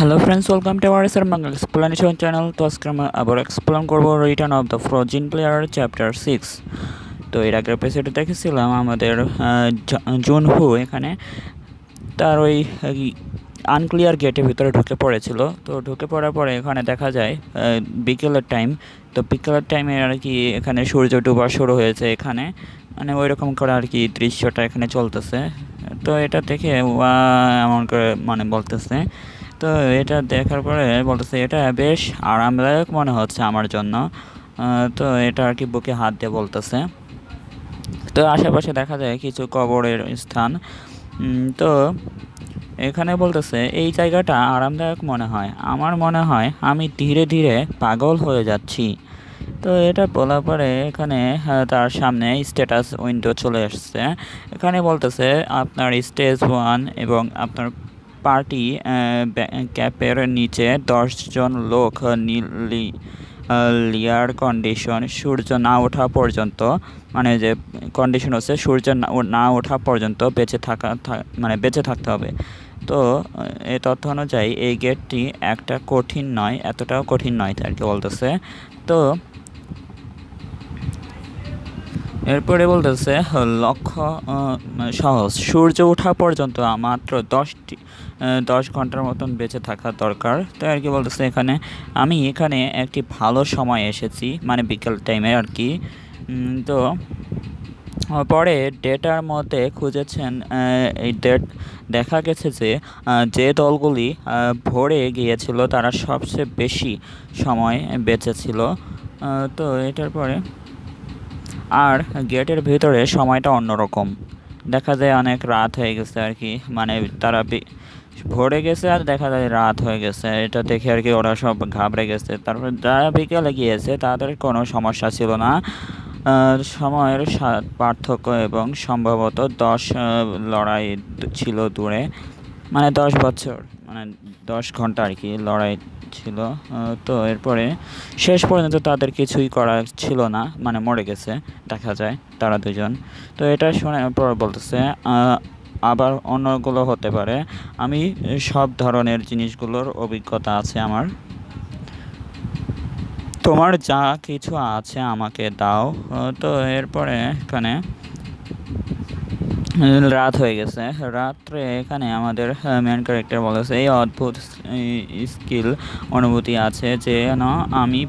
Hello friends, welcome to our sir Bangla explanation channel. তো আজকে আমরা আবার এক্সপ্লেন করবো return of the frozen player chapter 6। তো এর আগের এপিসোডে দেখেছিলাম আমাদের জুনহো এখানে তার ওই আনক্লিয়ার গেটের ভিতরে ঢুকে পড়েছিল। তো ঢুকে পড়ার পরে এখানে দেখা যায় বিকেলের টাইম। তো বিকেলের টাইমে আর কি এখানে সূর্য ডোবা শুরু হয়েছে এখানে, মানে ওই রকম করে আর কি দৃশ্যটা এখানে চলতেছে। তো এটা দেখে এমন করে মানে বলতেছে। তো এটা দেখার পরে বলতেছে এটা বেশ আরামদায়ক মনে হচ্ছে আমার জন্য। তো এটা আর কি বুকে হাত দিয়ে বলতেছে। তো আশেপাশে দেখা যায় কিছু কবরের স্থান। তো এখানে বলতেছে এই জায়গাটা আরামদায়ক মনে হয়, আমার মনে হয় আমি ধীরে ধীরে পাগল হয়ে যাচ্ছি। তো এটা বলার পরে এখানে তার সামনে স্ট্যাটাস উইন্ডো চলে আসছে। এখানে বলতেছে আপনার স্টেজ 1 এবং আপনার পার্টি ক্যাপের নিচে 10 জন লোক লিয়ার কন্ডিশন সূর্য না ওঠা পর্যন্ত, মানে যে কন্ডিশন হচ্ছে সূর্য না ওঠা পর্যন্ত বেঁচে থাকতে হবে। তো এই তথ্য অনুযায়ী এই গেটটি এতটাও কঠিন নয় আর কি বলতেছে। তো এরপরে বলতেছে লক্ষ্য সহজ, সূর্য ওঠা পর্যন্ত মাত্র 10 ঘন্টার মতন বেঁচে থাকা দরকার। তো আর কি বলতেছে আমি এখানে একটি ভালো সময় এসেছি, মানে বিকেল টাইমে আর কি। তো পরে ডেটার মধ্যে খুঁজেছেন এই দেখা গেছে যে দলগুলি ভোরে গিয়েছিল তারা সবচেয়ে বেশি সময় বেঁচে ছিল। তো এটার পরে আর গেটের ভিতরে সময়টা অন্যরকম, দেখা যায় অনেক রাত হয়ে গেছে আর কি, মানে তারা ভোরে গেছে আর দেখা যায় রাত হয়ে গেছে। এটা দেখে আর কি ওরা সব ঘাবড়ে গেছে। তারপর যারা বিকেলে গিয়েছে তাদের কোনো সমস্যা ছিল না। সময়ের পার্থক্য এবং সম্ভবত 10 লড়াই ছিল দূরে, মানে 10 বছর, মানে 10 ঘন্টা আর কি লড়াই ছিল। তো এরপরে শেষ পর্যন্ত তাদের কিছুই করার ছিল না, মানে মরে গেছে দেখা যায় তারা দুজন। তো এটা শোনার পর বলতেছে আবার অন্যগুলো হতে পারে, আমি সব ধরনের জিনিসগুলোর অভিজ্ঞতা আছে আমার। তোমার যা কিছু আছে আমাকে দাও। তো এরপরে এখানে রাত হয়ে গেছে। রাত্রে এখানে আমাদের মেন ক্যারেক্টার বলেছে এই অদ্ভুত স্কিল অনুভূতি আছে যে না আমি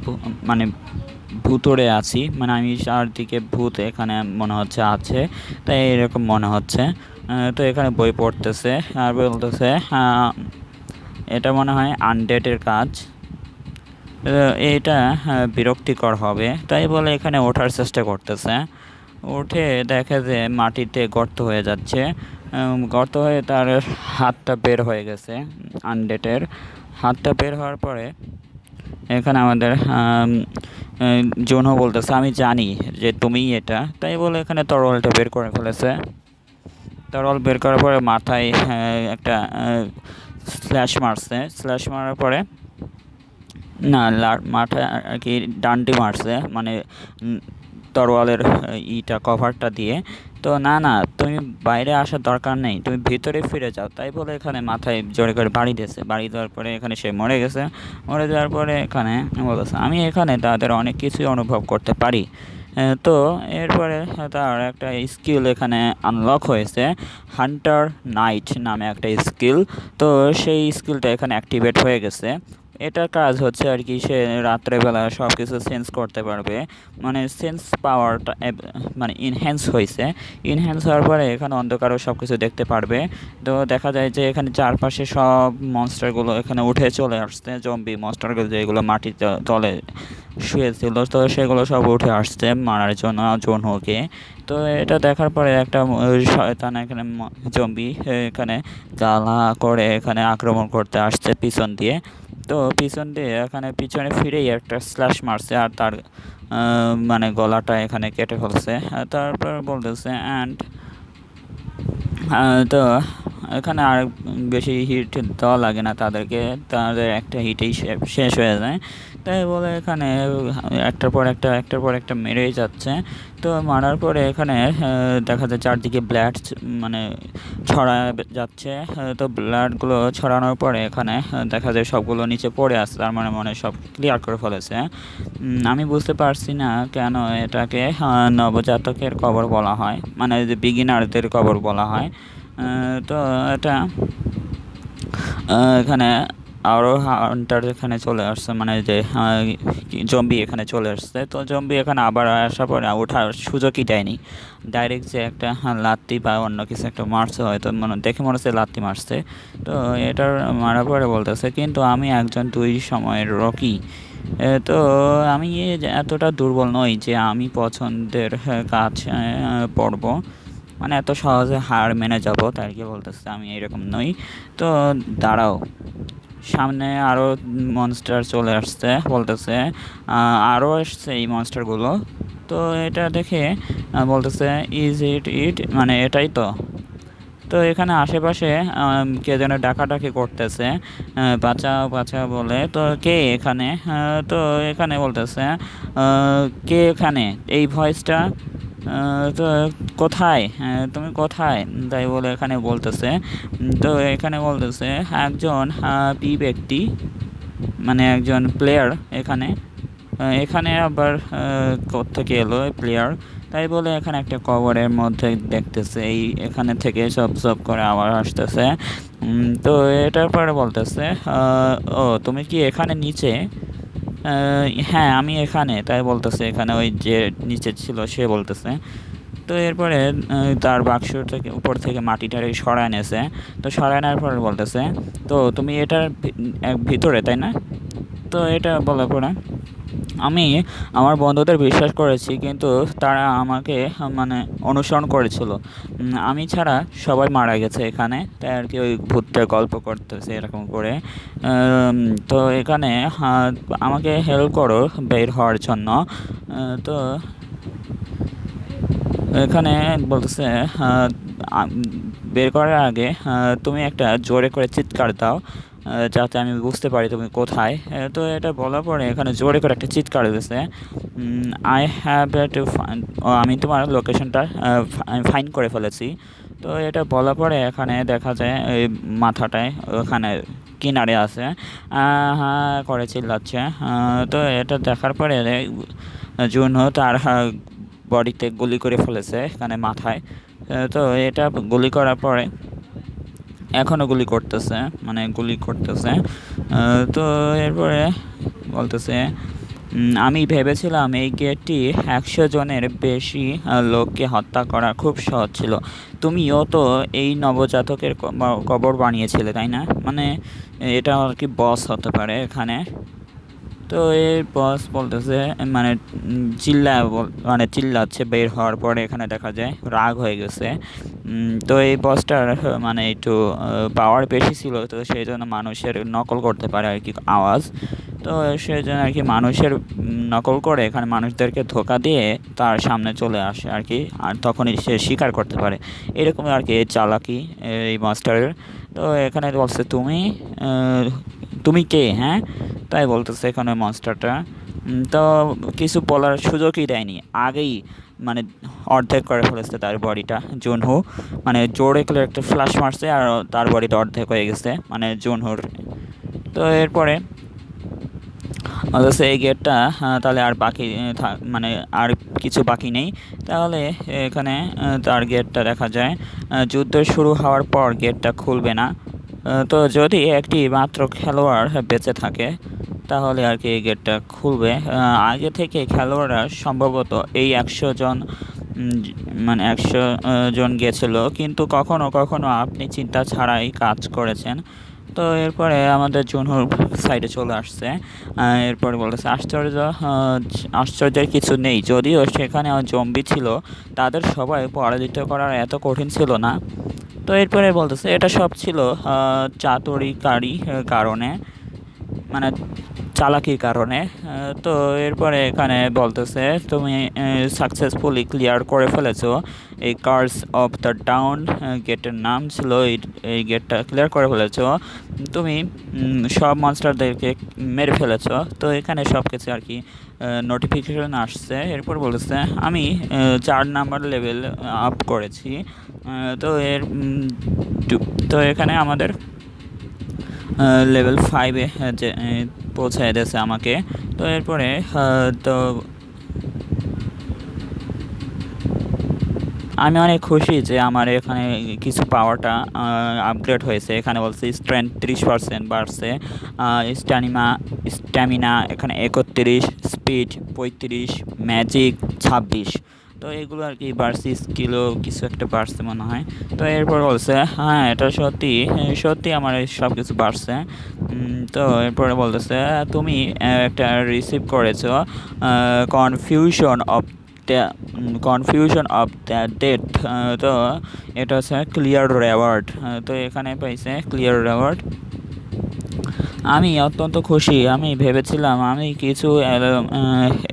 মানে ভূতরে আছি, মানে আমি চারদিকে ভূত এখানে মনে হচ্ছে আছে, তাই এরকম মনে হচ্ছে। তো এখানে বই পড়তেছে আর বলতেছে এটা মনে হয় আনডেটের কাজ, এটা বিরক্তিকর হবে, তাই বলে এখানে ওঠার চেষ্টা করতেছে। উঠে দেখে যে মাটিতে গর্ত হয়ে যাচ্ছে, গর্ত হয়ে তার হাতটা বের হয়ে গেছে। আনডেটের হাতটা বের হওয়ার পরে এখানে আমাদের জুনহো বলতেছে আমি জানি যে তুমিই এটা, তাই বলে এখানে তরোয়ালটা বের করে ফেলেছে। তরোয়াল বের করার পরে মাথায় একটা স্ল্যাশ মারছে। স্ল্যাশ মারার পরে না মাথায় আর কি ডান্ডি মারছে, মানে তরোয়ালের কভারটা দিয়ে। তো না তুমি বাইরে আসার দরকার নেই, তুমি ভিতরে ফিরে যাও, তাই বলে এখানে মাথায় জোরে করে বাড়ি দিয়েছে। বাড়ি দেওয়ার পরে এখানে সে মরে গেছে। মরে যাওয়ার পরে এখানে বলেছে আমি এখানে তাদের অনেক কিছুই অনুভব করতে পারি। তো এরপরে তার একটা স্কিল এখানে আনলক হয়েছে, হান্টার নাইট নামে একটা স্কিল। তো সেই স্কিলটা এখানে অ্যাক্টিভেট হয়ে গেছে। এটার কাজ হচ্ছে আর কি সে রাত্রেবেলা সব কিছু সেন্স করতে পারবে, মানে সেন্স পাওয়ারটা মানে ইনহ্যান্স হয়েছে। ইনহ্যান্স হওয়ার পরে এখানে অন্ধকারও সব কিছু দেখতে পারবে। তো দেখা যায় যে এখানে চারপাশে সব মনস্টারগুলো এখানে উঠে চলে আসছে, জম্বি মনস্টারগুলো যেগুলো মাটিতে তলে শুয়েছিল, তো সেগুলো সব উঠে আসছে মারার জন্য জুনহোকে। তো এটা দেখার পরে একটা শয়তান এখানে জম্বি এখানে গালা করে এখানে আক্রমণ করতে আসছে পিছন দিয়ে। তো পিছন দিয়ে এখানে পিছনে ফিরেই একটা স্ল্যাশ মারছে আর তার মানে গলাটা এখানে কেটে ফেলছে। তারপর বলতেছে তো এখানে আর বেশি হিট দেওয়া লাগে না তাদেরকে, তাদের একটা হিটেই শেষ হয়ে যায়। তাই বলে এখানে একটার পর একটা মেরেই যাচ্ছে। তো মারার পরে এখানে দেখা যায় চারদিকে ব্লাড মানে ছড়া যাচ্ছে। তো ব্লাডগুলো ছড়ানোর পরে এখানে দেখা যায় সবগুলো নিচে পড়ে আসছে, তার মানে সব ক্লিয়ার করে ফেলেছে। আমি বুঝতে পারছি না কেন এটাকে নবজাতকের কবর বলা হয়, মানে যে বিগিনারদের কবর বলা হয়। তো এটা এখানে আরও হান্টার এখানে চলে আসছে, মানে যে জম্বি এখানে চলে আসছে। তো জম্বি এখানে আবার আসার পরে ওঠার সুযোগই দেয়নি, ডাইরেক্ট যে একটা লাত্তি বা অন্য কিছু একটা মারছে, হয়তো দেখে মনে হচ্ছে লাত্তি মারছে। তো এটার মারার পরে বলতেছে, কিন্তু আমি একজন 2 সময়ের রকি। তো আমি এতটা দুর্বল নই যে আমি পছন্দের কাজ পড়ব, মানে এত সহজে হার মেনে যাব, তাই কি বলতেছে আমি এরকম নই। তো দাঁড়াও, সামনে আরও মনস্টার চলে আসছে, বলতেছে আরও আসছে এই মনস্টারগুলো। তো এটা দেখে বলতেছে ইজ ইট মানে এটাই তো। তো এখানে আশেপাশে কে যেন ডাকাডাকি করতেছে, বাঁচাও বাঁচাও বলে। তো কে এখানে? তো এখানে বলতেছে কে এখানে, এই ভয়েসটা তো কোথায়, তুমি কোথায়, তাই বলে এখানে বলতেছে। তো এখানে বলতেছে একজন পি ব্যক্তি, মানে একজন প্লেয়ার এখানে। এখানে আবার কোত্থেকে এলো প্লেয়ার, তাই বলে এখানে একটা কভারের মধ্যে দেখতেছে, এখানে থেকে সব করে আবার আসতেছে। তো এটার পরে বলতেছে ও তুমি কি এখানে নিচে? হ্যাঁ আমি এখানে, তাই বলতেছে এখানে ওই যে নিচে ছিল সে বলতেছে। তো এরপরে তার বাক্স থেকে উপর থেকে মাটিটারে সরায় এনেছে। তো সরায় নেওয়ার পরে বলতেছে, তো তুমি এটার ভিতরে তাই না? তো এটা বলার পরে আমি আমার বন্ধুদের বিশ্বাস করেছি, কিন্তু তারা আমাকে মানে অনুসরণ করেছিল। আমি ছাড়া সবাই মারা গেছে এখানে, তাই আর কি ওই ভূতটা গল্প করতেছে এরকম করে। তো এখানে আমাকে হেল্প করো বের হওয়ার জন্য। তো এখানে বলতেছে বের করার আগে তুমি একটা জোরে করে চিৎকার দাও, যাতে আমি বুঝতে পারি তুমি কোথায়। তো এটা বলার পরে এখানে জোরে করে একটা চিৎকার দিয়েছে, আই হ্যাভ টু আমি তোমার লোকেশনটা ফাইন্ড করে ফেলেছি। তো এটা বলার পরে এখানে দেখা যায় এই মাথাটায় ওখানে কিনারে আছে হ্যাঁ করে চিল্লাচ্ছে। তো এটা দেখার পরে জুনহো তার বডিতে গুলি করে ফেলেছে এখানে মাথায়। তো এটা গুলি করার পরে এখনও গুলি করতেছে। তো এরপরে বলতেছে আমি ভেবেছিলাম এই গেটটি 100 জনের বেশি লোককে হত্যা করা খুব সহজ ছিল। তুমিও তো এই নবজাতকের কবর বানিয়েছিলে তাই না? মানে এটা আর কি বস হতে পারে এখানে। তো এই বস বলতেছে মানে চিল্লাচ্ছে বের হওয়ার পরে এখানে দেখা যায় রাগ হয়ে গেছে। তো এই বসটার মানে একটু পাওয়ার বেশি ছিল, তো সেই জন্য মানুষের নকল করতে পারে আর কি আওয়াজ। তো সেই জন্য আর কি মানুষের নকল করে এখানে মানুষদেরকে ধোঁকা দিয়ে তার সামনে চলে আসে আর কি, আর তখনই সে স্বীকার করতে পারে, এরকম আর কি চালাকি এই মাস্টারের। তো এখানে বলছে তুমি কে, হ্যাঁ? তাই বলতেছে এখানে মনস্টারটা। তো কিছু বলার সুযোগই দেয়নি, আগেই মানে অর্ধেক করে ফেলেছে তার বডিটা জুনহো, মানে জোরে করে একটা ফ্ল্যাশ মারছে আর তার বডিটা অর্ধেক হয়ে গেছে মানে জুনহোর। তো এরপরে অথচ এই গেটটা তাহলে আর বাকি মানে আর কিছু বাকি নেই, তাহলে এখানে তার গেটটা দেখা যায় যুদ্ধ শুরু হওয়ার পর গেটটা খুলবে না। তো যদি একটি মাত্র খেলোয়াড় বেঁচে থাকে তাহলে আর কি এই গেটটা খুলবে। আগে থেকে খেলোয়াড়রা সম্ভবত এই 100 জন মানে 100 জন গেছিল, কিন্তু কখনো কখনো আপনি চিন্তা ছাড়াই কাজ করেছেন। তো এরপরে আমাদের জুনহুর সাইডে চলে আসছে। এরপরে বলতেছে আশ্চর্যের কিছু নেই, যদিও সেখানে জম্বি ছিল, তাদের সবাই পরাজিত করার এত কঠিন ছিল না। তো এরপরে বলতেছে এটা সব ছিল চাতুরিকারী কারণে, মানে চালাকির কারণে। তো এরপরে এখানে বলতেছে তুমি সাকসেসফুলি ক্লিয়ার করে ফেলেছো এই কার্স অফ দ্য টাউন। গেটের নাম ছিল এই গেটটা ক্লিয়ার করে ফেলেছো তুমি। সব মনস্টারদেরকে মেরে ফেলেছো। তো এখানে সব কিছু আর কি নোটিফিকেশন আসছে। এরপর বলেছে আমি 4 নাম্বার লেভেল আপ করেছি। তো তো এখানে আমাদের লেভেল 5-এ যে পৌঁছায় দিয়েছে আমাকে। তো এরপরে তো আমি অনেক খুশি যে আমার এখানে কিছু পাওয়ারটা আপগ্রেড হয়েছে। এখানে বলছে স্ট্রেংথ 30% বাড়ছে, স্ট্যামিনা এখানে 31, স্পিড 35, ম্যাজিক 26। তো এগুলো আর কি বাড়ছে, স্কিলও কিছু একটা বাড়ছে মনে হয়। তো এরপর বলছে হ্যাঁ এটা সত্যি সত্যি আমার সব কিছু বাড়ছে। তো এরপরে বলতেছে তুমি একটা রিসিভ করেছো কনফিউশন অফ দ্য ডেথ। তো এটা হচ্ছে ক্লিয়ার রেওয়ার্ড। তো এখানে পাইছে ক্লিয়ার রেওয়ার্ড। আমি অত্যন্ত খুশি। আমি ভেবেছিলাম আমি কিছু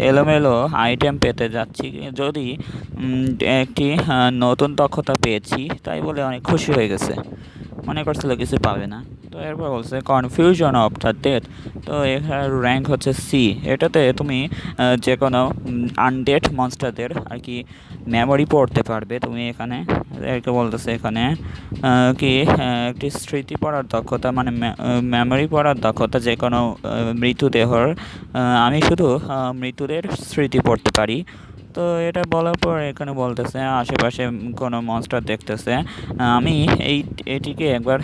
এলোমেলো আইটেম পেতে যাচ্ছি, যদি একটি নতুন দক্ষতা পেয়েছি তাই বলে অনেক খুশি হয়ে গেছে। মনে করছিল কিছু পাবে না। তো এরপর বলছে কনফিউশন অফ দ্য ডেথ। তো এখানে র্যাঙ্ক হচ্ছে সি। এটাতে তুমি যে কোনো আনডেড মনস্টারদের আর কি মেমোরি পড়তে পারবে তুমি। এখানে একে বলতেছে এখানে কি একটি স্মৃতি পড়ার দক্ষতা, মানে মেমোরি পড়ার দক্ষতা যে কোনো মৃতদেহর। আমি শুধু মৃতদের স্মৃতি পড়তে পারি। তো এটা বলার পর এখানে বলতেছে আশেপাশে কোনো মনস্টার দেখতেছে। আমি এটিকে একবার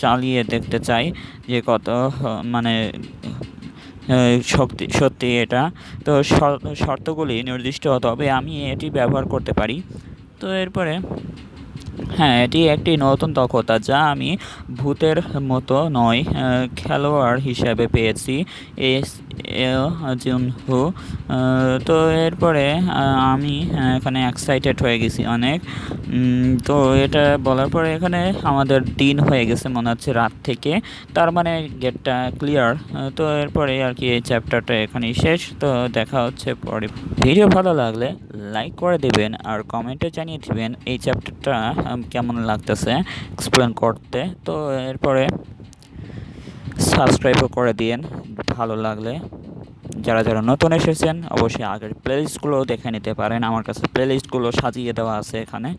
চালিয়ে দেখতে চাই যে কত মানে সত্যি এটা। তো শর্তগুলি নির্দিষ্ট, তবে আমি এটি ব্যবহার করতে পারি। তো এরপরে হ্যাঁ এটি একটি নতুন দক্ষতা যা আমি ভূতের মতো নয় খেলোয়াড় হিসাবে পেয়েছি, এস জুনহো। তো এরপরে আমি এখানে এক্সাইটেড হয়ে গেছি অনেক। তো এটা বলার পরে এখানে আমাদের দিন হয়ে গেছে মনে হচ্ছে, রাত থেকে। তার মানে গেটটা ক্লিয়ার। তো এরপরে আর কি এই চ্যাপ্টারটা এখানেই শেষ। তো দেখা হচ্ছে পরে। ভিডিও ভালো লাগলে লাইক করে দিবেন আর কমেন্টে জানিয়ে দিবেন এই চ্যাপ্টারটা কেমন লাগতেছে এক্সপ্লেন করতে। তো এরপরে সাবস্ক্রাইবও করে দিন ভালো লাগলে। যারা যারা নতুন এসেছেন অবশ্যই আগের প্লেলিস্টগুলো দেখে নিতে পারেন। আমার কাছে প্লেলিস্টগুলো সাজিয়ে দেওয়া আছে এখানে।